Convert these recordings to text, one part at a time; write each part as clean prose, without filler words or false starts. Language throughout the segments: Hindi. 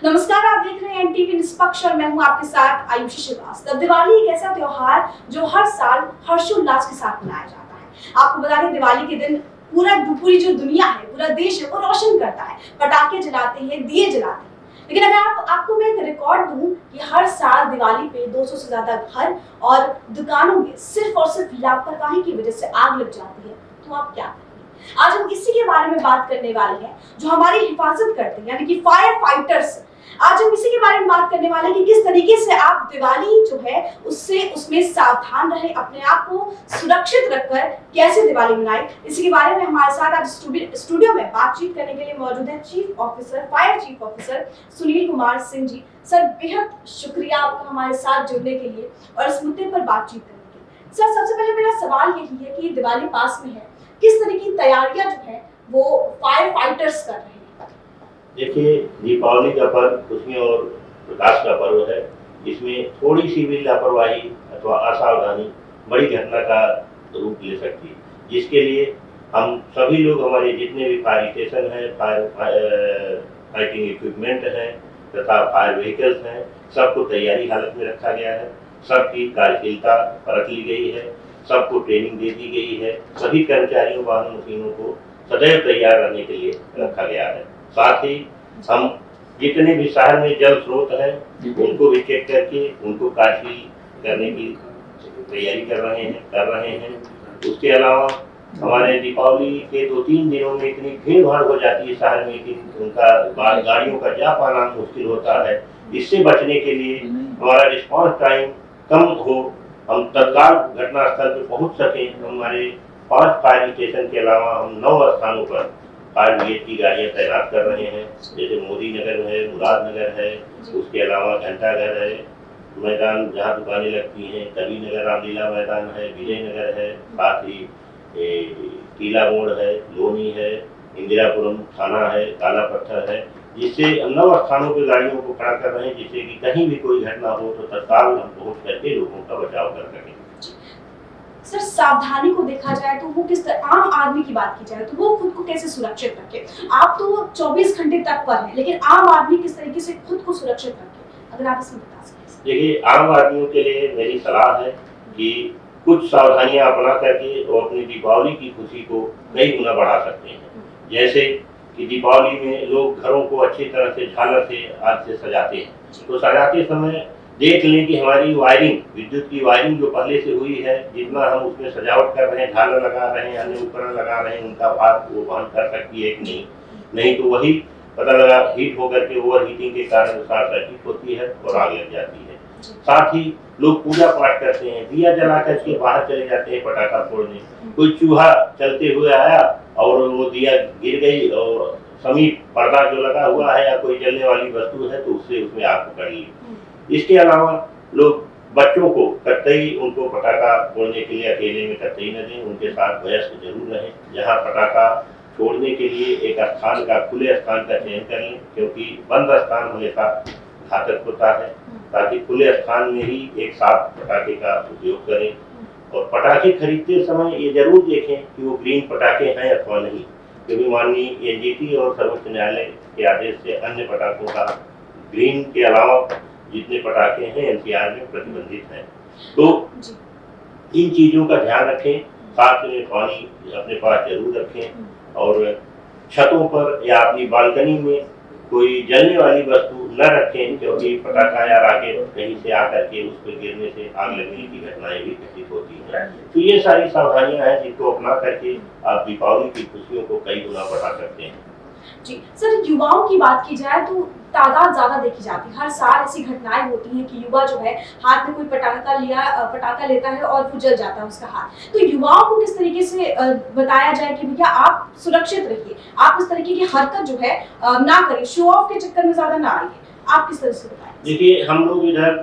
नमस्कार, आप देख रहे हैं एनटीवी निष्पक्ष और मैं हूं आपके साथ आयुषी श्रीवास्तव। दिवाली एक ऐसा त्योहार जो हर साल हर्षोल्लास के साथ मनाया जाता है। आपको बता दें, दिवाली के दिन पूरी जो दुनिया है, पूरा देश है, वो रोशन करता है, पटाखे जलाते हैं, दिए जलाते हैं। लेकिन अगर आपको मैं एक रिकॉर्ड दूं कि हर साल दिवाली पे 200 से ज्यादा घर और दुकानों में सिर्फ और सिर्फ लापरवाही की वजह से आग लग जाती है, तो आप क्या करेंगे? आज हम इसी के बारे में बात करने वाले हैं, जो हमारी हिफाजत करते हैं, यानी कि फायर फाइटर्स। आज हम इसी के बारे में बात करने वाले हैं कि किस तरीके से आप दिवाली जो है उसमें सावधान रहे, अपने आप को सुरक्षित रखकर कैसे दिवाली मनाएं। इसी के बारे में हमारे साथ आज स्टूडियो में बातचीत करने के लिए मौजूद है chief officer, fire chief officer Sunil Kumar Singh ji. Sir, बेहद शुक्रिया आपका हमारे साथ जुड़ने के लिए और इस मुद्दे पर बातचीत करने के लिए। सर, सबसे पहले मेरा सवाल यही है कि दिवाली पास में है, किस तरह की तैयारियां जो है वो फायर फाइटर्स कर रहे हैं? देखिए, दीपावली का पर्व खुशियों और प्रकाश का पर्व है। इसमें थोड़ी सी भी लापरवाही अथवा असावधानी बड़ी घटना का रूप ले सकती है, जिसके लिए हम सभी लोग, हमारे जितने भी फायर स्टेशन हैं, फाइटिंग इक्विपमेंट हैं तथा फायर व्हीकल्स हैं, सबको तैयारी हालत में रखा गया है। सबकी कार्यशीलता परख ली गई है, सबको ट्रेनिंग दे दी गई है। सभी कर्मचारियों, वाहन मशीनों को सदैव तैयार रहने के लिए रखा गया है। साथ ही हम जितने भी शहर में जल स्रोत हैं उनको भी चेक करके उनको कार्यशील करने की तैयारी कर रहे हैं। उसके अलावा हमारे दीपावली के 2-3 दिनों में इतनी भीड़ भाड़ हो जाती है शहर में कि उनका गाड़ियों का जा पाना मुश्किल होता है। इससे बचने के लिए हमारा रिस्पॉन्स टाइम कम हो, हम तत्काल घटनास्थल पर पहुंच सकें। हमारे 5 फायर स्टेशन के अलावा हम 9 स्थानों पर फायर ब्रिगेड की गाड़ियां तैनात कर रहे हैं, जैसे मोदी नगर है, मुराद नगर है, उसके अलावा घंटाघर है, मैदान जहाँ दुकानें लगती हैं, कवि नगर, रामलीला मैदान है, विजय नगर है, साथ ही टीला मोड़ है, लोनी है, इंदिरापुरम थाना है, काला पत्थर है, जिससे 9 स्थानों पर गाड़ियों को खड़ा कर रहे हैं, जिससे कि कहीं भी कोई घटना हो तो तत्काल हम पहुँच करके लोगों का बचाव कर सकें। सर, सावधानी को देखा जाए तो वो किस तरह, आम आदमी की बात की जाए तो वो खुद को कैसे सुरक्षित रखे? आप तो 24 घंटे तक पर हैं, लेकिन आम आदमी किस तरीके से खुद को सुरक्षित रखे, अगर आप इसमें बता सकें। देखिए, आम आदमियों के लिए मेरी सलाह है कि कुछ सावधानियां अपना करके वो अपनी दीपावली की खुशी को कई गुना बढ़ा सकते हैं। जैसे कि दीपावली में लोग घरों को अच्छी तरह से झालर से आज से सजाते हैं, तो सजाते समय देख लें कि हमारी वायरिंग, विद्युत की वायरिंग जो पहले से हुई है, जितना हम उसमें सजावट कर रहे हैं, झालर लगा रहे हैं, अन्य उपकरण लगा रहे हैं, उनका भार वो वहन कर सकती है कि नहीं तो वही पता लगा हीट होकर के ओवर हीटिंग के कारण शॉर्ट सर्किट होती है और आग लग जाती है। साथ ही लोग पूजा पाठ करते हैं, दिया जला करके बाहर चले जाते हैं पटाखा फोड़ने। कोई चूहा चलते हुए आया और वो दिया गिर गई और समीप पर्दा जो लगा हुआ है या कोई जलने वाली वस्तु है तो उससे उसमें आग पकड़ ली। इसके अलावा लोग बच्चों को कतई उनको पटाखा फोड़ने के लिए अकेले में कतई न दें, उनके साथ वयस्क जरूर रहें। जहाँ पटाखा छोड़ने के लिए एक स्थान का, खुले स्थान का चयन कर लें, क्योंकि बंद स्थान हमेशा घातक होता है। ताकि खुले स्थान में ही एक साथ पटाखे का उपयोग करें और पटाखे खरीदते समय ये जरूर देखें कि वो ग्रीन पटाखे हैं अथवा नहीं, क्योंकि माननीय एनजीटी और सर्वोच्च न्यायालय के आदेश से अन्य पटाखों का ग्रीन के अलावा जितने पटाखे हैं एनसीआर में प्रतिबंधित हैं। तो इन चीजों का ध्यान रखें। साथ में पानी अपने पास जरूर रखें और छतों पर या अपनी बालकनी में कोई जलने वाली वस्तु न रखें, क्योंकि पटाखा या राकेट कहीं से आकर के उस पर गिरने से आग लगने की घटनाएं भी घटित होती हैं। तो ये सारी सावधानियां हैं जिनको अपना करके आप दीपावली की खुशियों को कई गुना बढ़ा सकते हैं। जी सर, युवाओं की बात की जाए तो तादाद ज्यादा देखी जाती है। हर साल ऐसी घटनाएं होती हैं कि युवा जो है हाथ में कोई पटाखा लेता है और वो जल जाता है उसका हाथ। तो युवाओं को किस तरीके से बताया जाए कि भैया आप सुरक्षित रहिए, आप इस तरीके की हरकत जो है ना करें, शो ऑफ के चक्कर में ज्यादा ना आइए, आप किस तरह से बताएं? देखिए, हम लोग इधर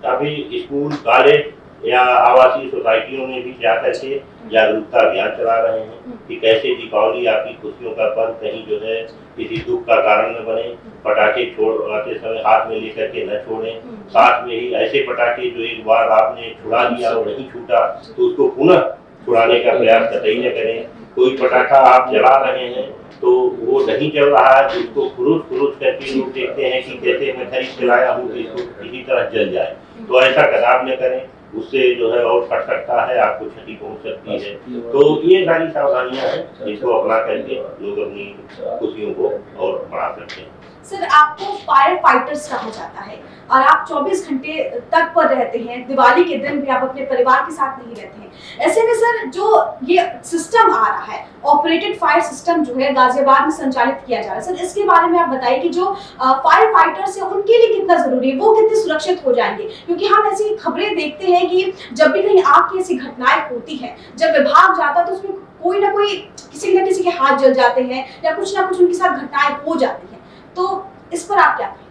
काफी स्कूल, कॉलेज या आवासीय सोसाइटियों में भी जाकर के जागरूकता अभियान चला रहे हैं कि कैसे दीपावली आपकी खुशियों का पर्व कहीं जो है किसी दुख का कारण न बने। पटाखे छोड़ते समय हाथ में लेकर के न छोड़ें। साथ में ही ऐसे पटाखे जो एक बार आपने छुड़ा दिया और नहीं छूटा तो उसको पुनः छुड़ाने का प्रयास कतई न करें। कोई पटाखा आप जला रहे हैं तो वो नहीं चल रहा है, तो उसको खुरुच करके लोग देखते हैं कि कैसे मैं खरीद के लाया हूँ कि इसको किसी तरह जल जाए। तो ऐसा कदाप न करें, उससे जो है और फट सकता है, आपको क्षति पहुंच सकती है। तो ये सारी सावधानियां हैं जिसको अपना करके लोग अपनी खुशियों को और बढ़ा सकते हैं। सर, आपको फायर फाइटर्स कहा जाता है और आप 24 घंटे तक पर रहते हैं, दिवाली के दिन भी आप अपने परिवार के साथ नहीं रहते हैं। ऐसे में सर, जो ये सिस्टम आ रहा है, ऑपरेटेड फायर सिस्टम जो है गाजियाबाद में संचालित किया जा रहा है, सर इसके बारे में आप बताइए कि जो फायर फाइटर्स है उनके लिए कितना जरूरी है, वो कितने सुरक्षित हो जाएंगे? क्योंकि हम ऐसी खबरें देखते हैं कि जब भी कहीं आग की ऐसी घटनाएं होती है, जब विभाग जाता है तो उसमें कोई ना कोई किसी न किसी के हाथ जल जाते हैं या कुछ ना कुछ उनके साथ घटनाएं हो जाती हैं। तो इस पर आप क्या कहेंगे?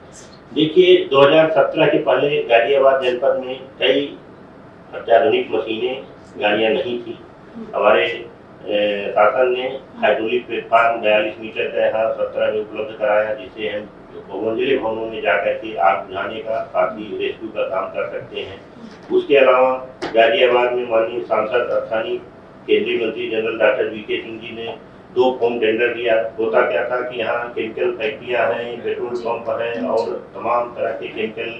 देखिए, 2017 के पहले गाजियाबाद जनपद में कई अत्याधुनिक मशीनें, गाड़ियां नहीं थी। हमारे शासन ने हाइड्रोलिक प्लेटफॉर्म 42 मीटर का यहाँ 17 में उपलब्ध कराया, जिससे हम बहुमंजिले भवनों में जाकर के आग बुझाने का, साथ ही रेस्क्यू का काम कर सकते हैं। उसके अलावा गाजियाबाद में माननीय सांसद स्थानीय केंद्रीय मंत्री general doctor VK Singh ji ने 2 फॉर्म टेंडर दिया। होता क्या था कि यहाँ केमिकल फैक्ट्रियाँ हैं, पेट्रोल पंप हैं और तमाम तरह के केमिकल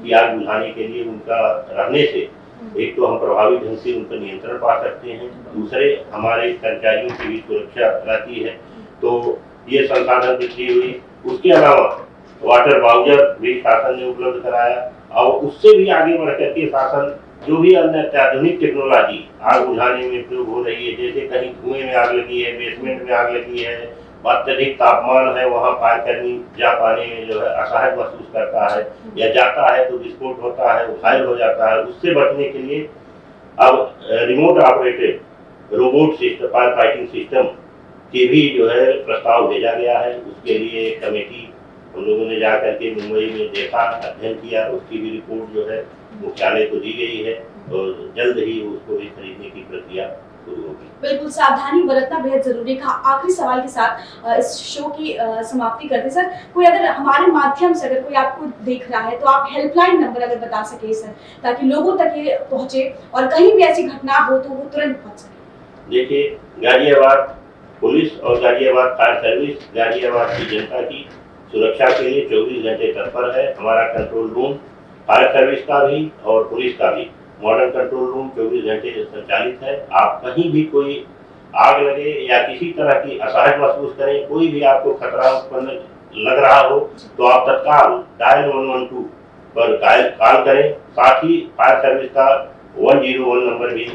की आग बुझाने के लिए उनका रहने से एक तो हम प्रभावी ढंग से उन पर नियंत्रण पा सकते हैं, दूसरे हमारे कर्मचारियों की भी सुरक्षा रहती है। तो ये संसाधन वृद्धि हुई। उसके अलावा वाटर बाउजर भी शासन ने उपलब्ध कराया और उससे भी आगे बढ़ करके शासन जो भी अन्य अत्याधुनिक टेक्नोलॉजी आग बुझाने में प्रयोग हो रही है, जैसे कहीं कुएं में आग लगी है, बेसमेंट में आग लगी है, अत्यधिक तापमान है, वहाँ फायरकर्मी जा पाने में जो है असहाय महसूस करता है या जाता है तो विस्फोट होता है, घायल हो जाता है। उससे बचने के लिए अब remote operated robot system, fire fighting system के भी जो है प्रस्ताव भेजा गया है। उसके लिए एक कमेटी हम लोगों ने जा करके मुंबई में देखा, अध्ययन किया, उसकी भी रिपोर्ट जो है मुख्यालय को दी गई है और जल्द ही उसको भी खरीदने की प्रक्रिया शुरू होगी। बिल्कुल, सावधानी बरतना बेहद जरूरी है। आखिरी सवाल के साथ इस शो की समाप्ति करते सर, कोई अगर हमारे माध्यम से अगर कोई आपको देख रहा है तो आप हेल्पलाइन नंबर अगर बता सके सर, ताकि लोगों तक ये पहुंचे और कहीं भी ऐसी घटना हो तो वो तुरंत पहुंच सके। देखिए, गाजियाबाद पुलिस और गाजियाबाद फायर सर्विस गाजियाबाद की जनता की सुरक्षा के लिए 24 घंटे तत्पर है। हमारा कंट्रोल रूम फायर सर्विस का भी और पुलिस का भी मॉडर्न कंट्रोल रूम 24 घंटे संचालित है। आप कहीं भी कोई आग लगे या किसी तरह की असहाय महसूस करें, कोई भी आपको खतरा उत्पन्न लग रहा हो तो आप तत्काल डायल 112 पर कॉल करें। साथ ही फायर सर्विस का 101 नंबर भी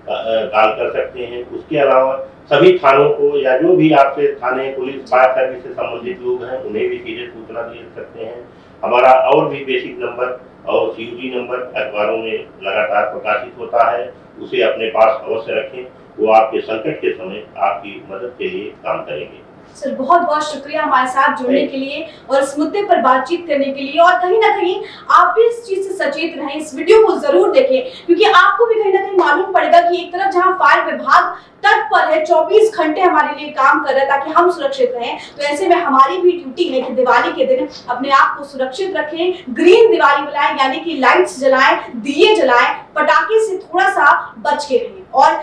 कॉल कर सकते हैं। उसके अलावा सभी थानों को या जो भी आपसे थाने, पुलिस, फायर सर्विस से संबंधित लोग हैं उन्हें भी सीधे सूचना दे सकते हैं। हमारा और भी बेसिक नंबर और CUG नंबर अखबारों में लगातार प्रकाशित होता है, उसे अपने पास अवश्य रखें। वो आपके संकट के समय आपकी मदद के लिए काम करेंगे। सर, बहुत बहुत शुक्रिया हमारे साथ जुड़ने के लिए और इस मुद्दे पर बातचीत करने के लिए। और कहीं ना कहीं आप भी इस चीज से सचेत रहें, इस वीडियो को जरूर देखें, क्योंकि आपको भी कहीं ना कहीं मालूम पड़ेगा कि एक तरफ जहां फायर विभाग तत्पर है, 24 घंटे हमारे लिए काम कर रहा है ताकि हम सुरक्षित रहें, तो ऐसे में हमारी भी ड्यूटी है कि दिवाली के दिन अपने आप को सुरक्षित रखें, ग्रीन दिवाली बनाएं, यानी कि लाइट्स जलाएं, दिए जलाएं, पटाखे से थोड़ा सा बच के रहें। और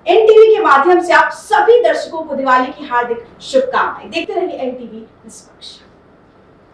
NTV के माध्यम से आप सभी दर्शकों को दिवाली की हार्दिक शुभकामनाएं। देखते रहिए NTV निष्पक्ष।